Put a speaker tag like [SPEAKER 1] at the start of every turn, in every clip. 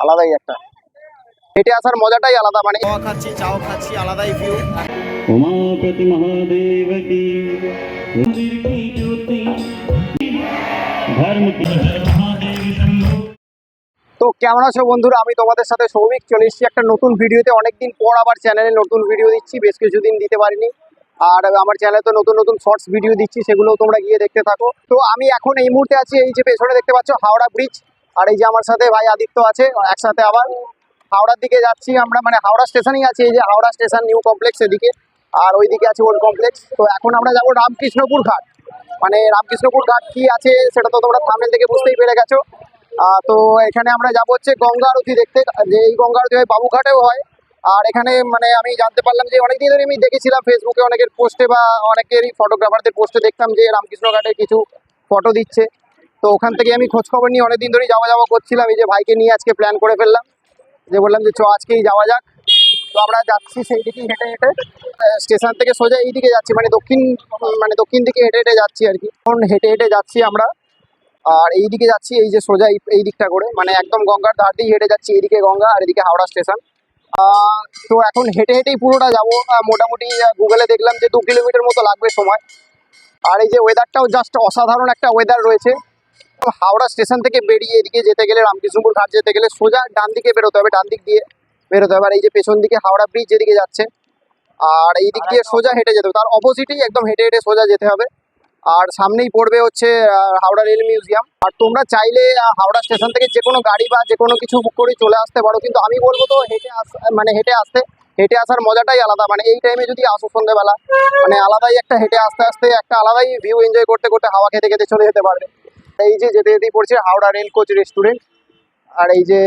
[SPEAKER 1] আলাদাই একটা হেঁটে আসার মজাটাই আলাদা, মানে চাও খাচ্ছি চাও খাচ্ছি আলাদাই ভিউ।
[SPEAKER 2] উমাপতি মহাদেব কি মন্দির কি জ্যোতি ধর্ম কি মহাদেব শম্ভু।
[SPEAKER 1] তো কেমন আছো বন্ধুরা, আমি তোমাদের সাথে সৌভিক চলে এসেছি একটা নতুন ভিডিওতে। অনেকদিন পর আবার চ্যানেলে নতুন ভিডিও দিচ্ছি, বেশ কিছুদিন দিতে পারিনি। আর আমার চ্যানেলে তো নতুন নতুন শর্টস ভিডিও দিচ্ছি, সেগুলোও তোমরা গিয়ে দেখতে থাকো। তো আমি এখন এই মুহূর্তে আছি, এই যে পেছনে দেখতে পাচ্ছ হাওড়া ব্রিজ, আর এই যে আমার সাথে ভাই আদিত্য আছে, একসাথে আবার হাওড়ার দিকে যাচ্ছি আমরা, মানে হাওড়া স্টেশনেই আছে। এই যে হাওড়া স্টেশন নিউ কমপ্লেক্স এদিকে, আর ওইদিকে আছে ওল্ড কমপ্লেক্স। তো এখন আমরা যাবো রামকৃষ্ণপুর ঘাট। মানে রামকৃষ্ণপুর ঘাট কি আছে সেটা তো তোমরা থাম্বনেল থেকে বুঝতেই পেরে গেছো। তো এখানে আমরা যাবো হচ্ছে গঙ্গা আরতি দেখতে, যে এই গঙ্গা আরতি হয় বাবুঘাটেও হয়। আর এখানে মানে আমি জানতে পারলাম যে অনেকদিন ধরে আমি দেখেছিলাম ফেসবুকে অনেকের পোস্টে বা অনেকেরই ফটোগ্রাফারদের পোস্টে দেখতাম যে রামকৃষ্ণ ঘাটে কিছু ফটো দিচ্ছে। তো ওখান থেকে আমি খোঁজখবর নিয়ে অনেকদিন ধরেই যাওয়া করছিলাম। এই যে ভাইকে নিয়ে আজকে প্ল্যান করে ফেললাম, যে বললাম যে চ আজকেই যাওয়া যাক। তো আমরা যাচ্ছি সেই দিকেই হেঁটে হেঁটে, স্টেশন থেকে সোজা এই দিকে যাচ্ছি, মানে দক্ষিণ দিকে হেঁটে হেঁটে যাচ্ছি আর কি। এখন হেঁটে হেঁটে যাচ্ছি আমরা, আর এই দিকে যাচ্ছি এই যে সোজা এই দিকটা করে, মানে একদম গঙ্গার ধার দিয়ে হেঁটে যাচ্ছি। এইদিকে গঙ্গা আর এদিকে হাওড়া স্টেশন। তো এখন হেঁটে হেঁটেই পুরোটা যাবো। মোটামুটি গুগলে দেখলাম যে 2 কিলোমিটার মতো লাগবে সময়। আর এই যে ওয়েদারটাও জাস্ট অসাধারণ একটা ওয়েদার রয়েছে। হাওড়া স্টেশন থেকে বেরিয়ে এদিকে যেতে গেলে, রামকৃষ্ণপুর ঘাট যেতে গেলে সোজা ডান দিকে বেরোতে হবে, ডান দিক দিয়ে বেরোতে হবে। আর এই যে পেছন দিকে হাওড়া ব্রিজ যেদিকে যাচ্ছে, আর এই দিক দিয়ে সোজা হেঁটে যেতে হবে, তার অপোজিটেই একদম হেঁটে হেঁটে সোজা যেতে হবে। আর সামনেই পড়বে হচ্ছে হাওড়া রেল মিউজিয়াম। আর তোমরা চাইলে হাওড়া স্টেশন থেকে যে কোনো গাড়ি বা যে কোনো কিছু বুক করে চলে আসতে পারো, কিন্তু আমি বলবো তো হেঁটে আসার মজাটাই আলাদা। মানে এই টাইমে যদি আসো সন্ধ্যেবেলা, মানে আলাদাই একটা হেঁটে আস্তে আস্তে একটা আলাদাই ভিউ এনজয় করতে করতে হাওয়া খেতে খেতে চলে যেতে পারবে। এই যে যেতে যেতেই পড়ছে হাওড়া রেল কোচ রেস্টুরেন্ট, আর এই যে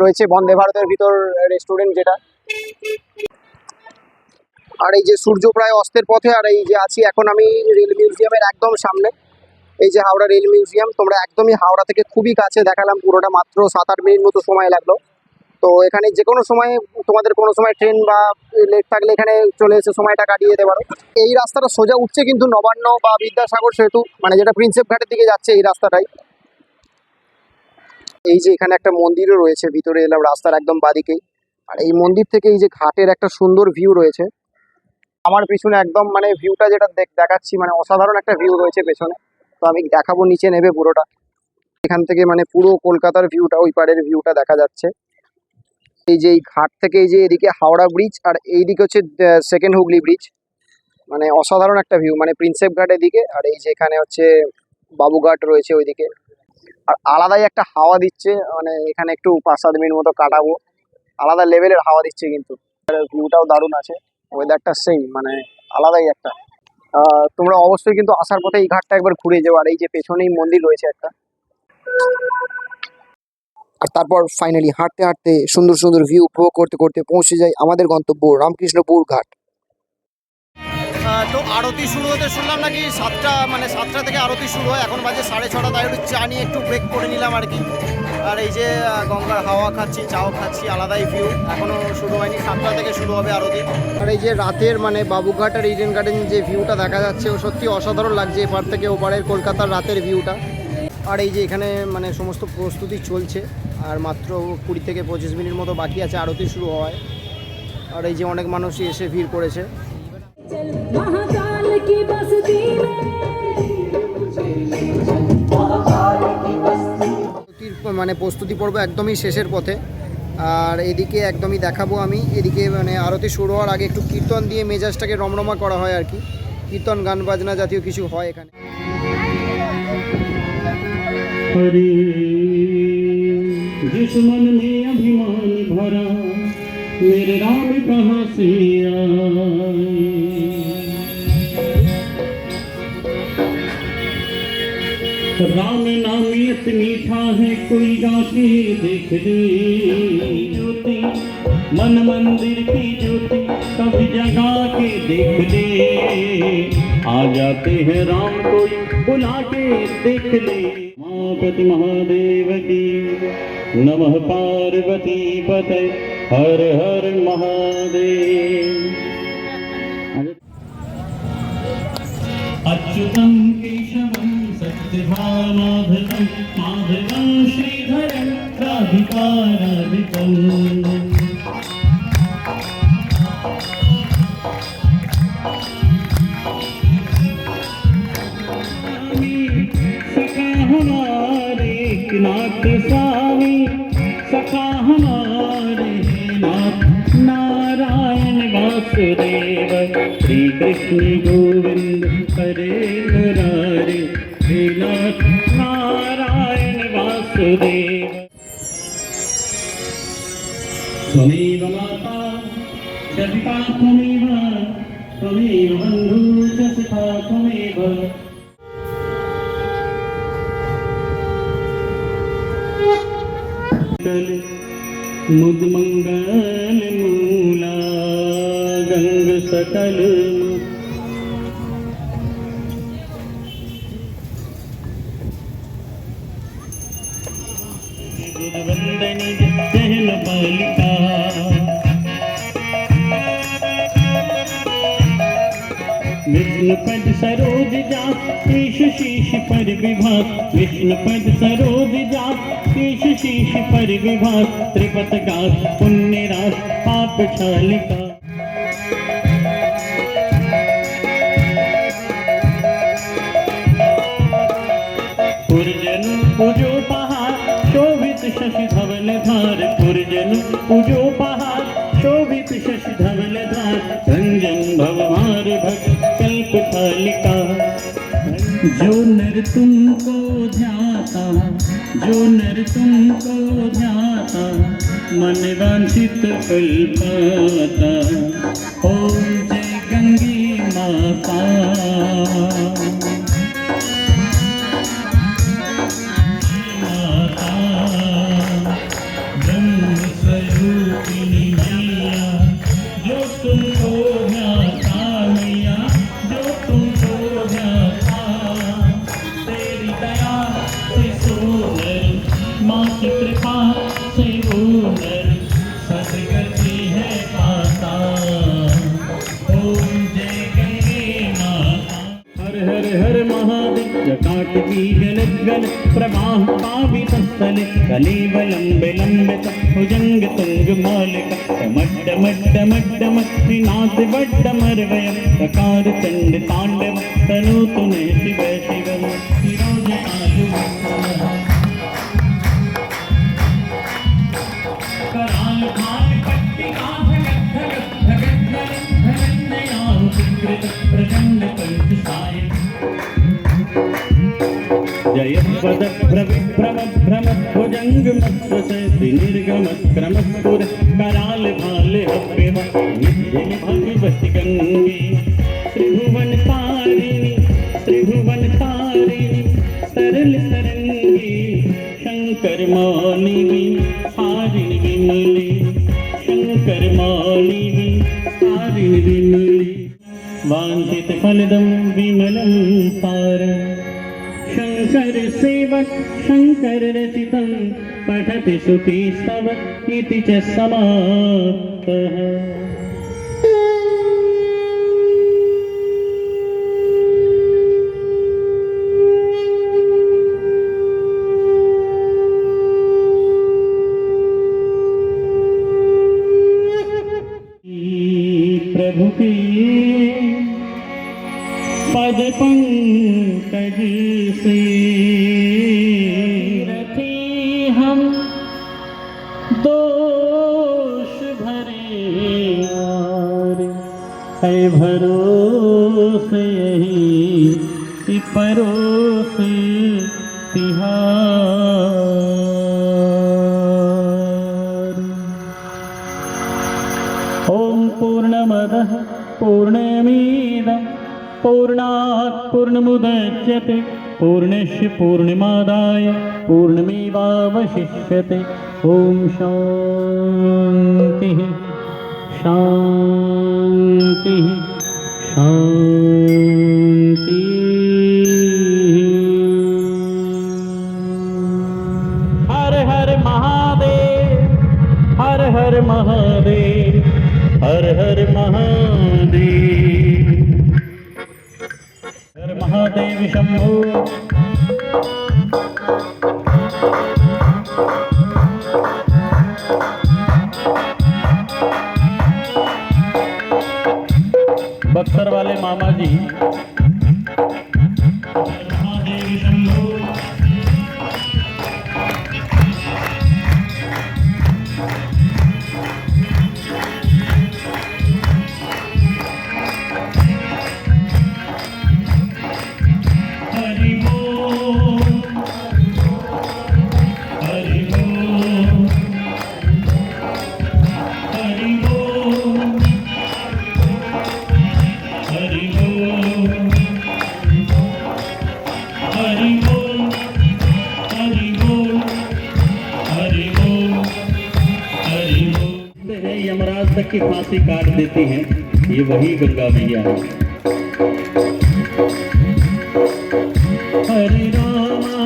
[SPEAKER 1] রয়েছে বন্দে ভারতের ভিতর রেস্টুরেন্ট যেটা। আর এই যে সূর্য প্রায় অস্তের পথে, আর এই যে আছি এখন আমি রেল মিউজিয়ামের একদম সামনে। এই যে হাওড়া রেল মিউজিয়াম, তোমরা একদমই হাওড়া থেকে খুবই কাছে দেখালাম পুরোটা, মাত্র 7-8 মিনিট মতো সময় লাগলো। তো এখানে যে কোনো সময় তোমাদের কোনো সময় ট্রেন বা লেট থাকলে এখানে চলে এসে সময়টা কাটিয়ে যেতে পারো। এই রাস্তাটা সোজা উঠছে কিন্তু নবান্ন বা বিদ্যাসাগর সেতু, মানে যেটা প্রিন্সেপ ঘাটের দিকে যাচ্ছে এই রাস্তাটাই। এই যে এখানে একটা মন্দিরও রয়েছে, ভিতরে এলাম রাস্তার একদম বাদিকেই। আর এই মন্দির থেকে এই যে ঘাটের একটা সুন্দর ভিউ রয়েছে আমার পিছনে একদম, মানে ভিউটা যেটা দেখাচ্ছি, মানে অসাধারণ একটা ভিউ রয়েছে পেছনে। তো আমি দেখাবো নিচে নেবে পুরোটা, এখান থেকে মানে পুরো কলকাতার ভিউটা, ওই পাড়ের ভিউটা দেখা যাচ্ছে। এই যে এই ঘাট থেকে এই যে এদিকে হাওড়া ব্রিজ, আর এইদিকে হচ্ছে সেকেন্ড হুগলি ব্রিজ। মানে অসাধারণ একটা ভিউ, মানে প্রিন্সেপ ঘাটের দিকে, আর এই যে এখানে হচ্ছে বাবুঘাট রয়েছে ওইদিকে। আর আলাদাই একটা হাওয়া দিচ্ছে, মানে এখানে একটু 5-7 মিনিট মতো কাটাবো, আলাদা লেভেলের হাওয়া দিচ্ছে কিন্তু। ভিউটাও দারুণ আছে, ওয়েদারটা সেই মানে আলাদাই একটা। তোমরা অবশ্যই কিন্তু আসার পথে এই ঘাটটা একবার ঘুরে যাও। আর এই যে পেছনেই মন্দির রয়েছে একটা। আর তারপর ফাইনালি হাঁটতে হাঁটতে সুন্দর সুন্দর ভিউ উপভোগ করতে করতে পৌঁছে যাই আমাদের গন্তব্য রামকৃষ্ণপুর ঘাট। তো আরতি শুরু হতে শুনলাম নাকি 7টা, মানে 7টা থেকে আরতি শুরু হয়, এখন বাজে 6:30। তাই একটু চা নিয়ে একটু ব্রেক করে নিলাম আর কি। আর এই যে গঙ্গার হাওয়া খাচ্ছি, চাও খাচ্ছি, আলাদাই ভিউ। এখনও শুরু হয়নি, 7টা থেকে শুরু হবে আরতি। আর এই যে রাতের মানে বাবুঘাট আর ইডেন গার্ডেন যে ভিউটা দেখা যাচ্ছে, ও সত্যি অসাধারণ লাগছে এপার থেকে ওপারের কলকাতার রাতের ভিউটা। আর এই যে এখানে মানে সমস্ত প্রস্তুতি চলছে, আর মাত্র 20 থেকে 25 মিনিট মতো বাকি আছে আরতি শুরু হওয়ায়। আর এই যে অনেক মানুষই এসে ভিড় করেছে। মানে প্রস্তুতি পর্ব একদমই শেষের পথে। আর এদিকে একদমই দেখাবো আমি, এদিকে মানে আরতি শুরু হওয়ার আগে একটু কীর্তন দিয়ে মেজাজটাকে রমরমা করা হয় আর কি। কীর্তন গান বাজনা জাতীয় কিছু হয় এখানে।
[SPEAKER 2] जिस मन में अभिमान भरा मेरे राम कहाँ से आए। राम नाम इतना मीठा है कोई जाके देख ले। ज्योति मन मंदिर की ज्योति कभी जगा के देख ले। आ जाते हैं राम कोई बुला के देख ले। उमापति महादेव की नमः पार्वती पते हर हर महादेव। अच्युतं केशवं सत्यभामाधवं माधवं राधिकाराधिकम् सखा हमारे नाथ स्वामी सखा हमारे नाथ नारायण वासुदेव श्री कृष्ण गोविंद हरे मुरारे हे नाथ नारायण वासुदेव त्वमेव माता च पिता त्वमेव त्वमेव बन्धुः च सखा त्वमेव मुद मंगल मूला गंग सकल बुध वंदनी जहन बालिका विष्णुपद सरोज जात ईश शीश पर विभाग विष्णुपद सरोज जात ईश शीश पर विभाग त्रिपत गात पुण्य रास पाप छालिका पुरजन पूजो पहाड़ शोभित शशि धवल धार पुरजन पूजो पहाड़ शोभित शशि धवल धार रंजन भवमार भक्त कल्प थालिका जो नर तुमको ध्याता जो नर तुमको ध्याता मन वांछित फल पाता ओम जय गंगे माता जटाटवी गलद्गल प्रवाह पावितस्थले कलेवलम्ब लम्बित भुजंग तुंग मालिक श्रीनाथ वड्डमर्वय प्रकार चंड तांडव तनु तुने शिव शिव विरोज आयु कराल भाग पट्टी प्रचंड पंच साय जय पद भ्रम भुजंग मत्स्य निर्गम क्रमपुर कराल भाल हव्यव निधि भगवती गंगे त्रिभुवन तारिणी सरल सरंगी शंकर मालिनी हारिणी विमली शंकर मालिनी हारिणी विमली वांछित फलदं विमलं पार शंकर सेवक शंकर रचितं पठति सुखी स्तव इति च समाप्तः प्रभु के पद पंकज से रखे हम दोष भरे है भरोसे यही परोसे तिहार ओम पूर्णमदः पूर्णमिदं पूर्णात् पूर्णमुदच्यते पूर्णस्य पूर्णमादाय पूर्णमेवावशिष्यते ओम शांति शांति शांति हर हर महादेव हर हर महादेव हर हर महादेव हर महादेव शंभो भवानी महादेव शंभो हरि बोल हरि बोल हरि बोल हरि बोल हरि बोल हरि बोल हरि बोल हरि बोल है यमराज तक की फांसी काट देती हैं ये वही गंगा मैया है हरे रामा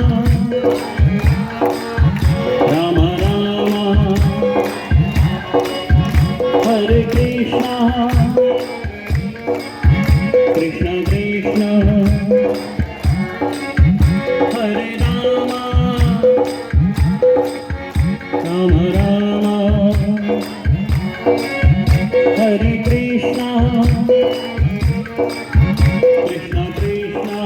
[SPEAKER 2] रामा रामा हरे कृष्णा कृष्णा कृष्णा हरे रामा राम रामा हरे कृष्णा कृष्णा कृष्णा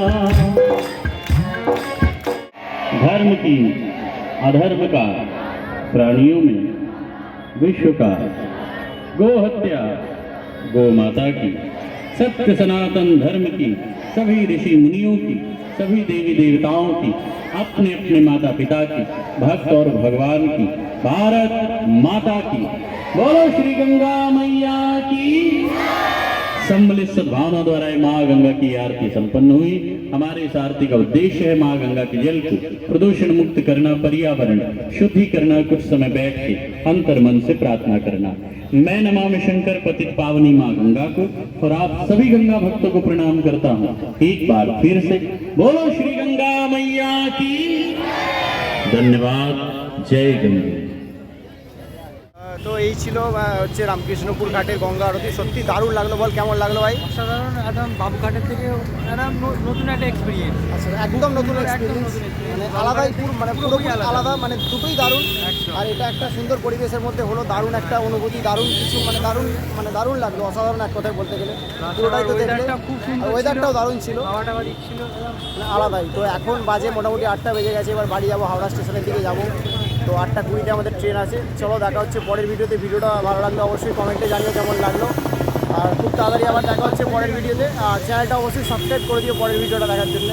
[SPEAKER 2] धर्म की अधर्म का प्राणियों में विश्व का गो हत्या गो माता की सत्य सनातन धर्म की सभी ऋषि मुनियों की सभी देवी देवताओं की अपने अपने माता पिता की भक्त और भगवान की भारत माता की बोलो श्री गंगा मैया की सम्मिलित सद्भावना द्वारा ये माँ गंगा की आरती संपन्न हुई। हमारे इस आरती का उद्देश्य है माँ गंगा के जल को प्रदूषण मुक्त करना, पर्यावरण शुद्धि करना, कुछ समय बैठ के अंतर मन से प्रार्थना करना। मैं नमामि शंकर पतित पावनी माँ गंगा को और आप सभी गंगा भक्तों को प्रणाम करता हूँ। एक बार फिर से बोलो श्री गंगा मैया की धन्यवाद। जय गंगा।
[SPEAKER 1] তো এই ছিল হচ্ছে রামকৃষ্ণপুর ঘাটের গঙ্গা আরতি। সত্যি দারুণ লাগলো, বল কেমন লাগলো ভাই?
[SPEAKER 3] অসাধারণ, একদম বাবুঘাটের থেকে একদম নতুন একটা এক্সপিরিয়েন্স।
[SPEAKER 1] আচ্ছা, একদম নতুন এক্সপিরিয়েন্স, মানে আলাদাই, মানে পুরোপুরি আলাদা, মানে দুটোই দারুণ। আর এটা একটা সুন্দর পরিবেশের মধ্যে হলো, দারুণ একটা অনুভূতি, দারুণ কিছু, মানে দারুণ লাগলো, অসাধারণ এক কথায় বলতে গেলে। পুরোটাই তো দেখলে,
[SPEAKER 3] খুব সুন্দর,
[SPEAKER 1] ওয়েদারটাও দারুণ ছিল,
[SPEAKER 3] হাওয়াটা দিচ্ছিল,
[SPEAKER 1] মানে আলাদাই। তো এখন বাজে মোটামুটি 8টা বেজে গেছে, এবার বাড়ি যাবো, হাওড়া স্টেশনের দিকে যাবো। তো 8টা 20-তে আমাদের ট্রেন আছে। চলো দেখা হচ্ছে পরের ভিডিওতে। ভিডিওটা ভালো লাগলে অবশ্যই কমেন্টে জানিও কেমন লাগলো। আর খুব তাড়াতাড়ি আবার দেখা হচ্ছে পরের ভিডিওতে। আর চ্যানেলটা অবশ্যই সাবস্ক্রাইব করে দিও পরের ভিডিওটা দেখার জন্য।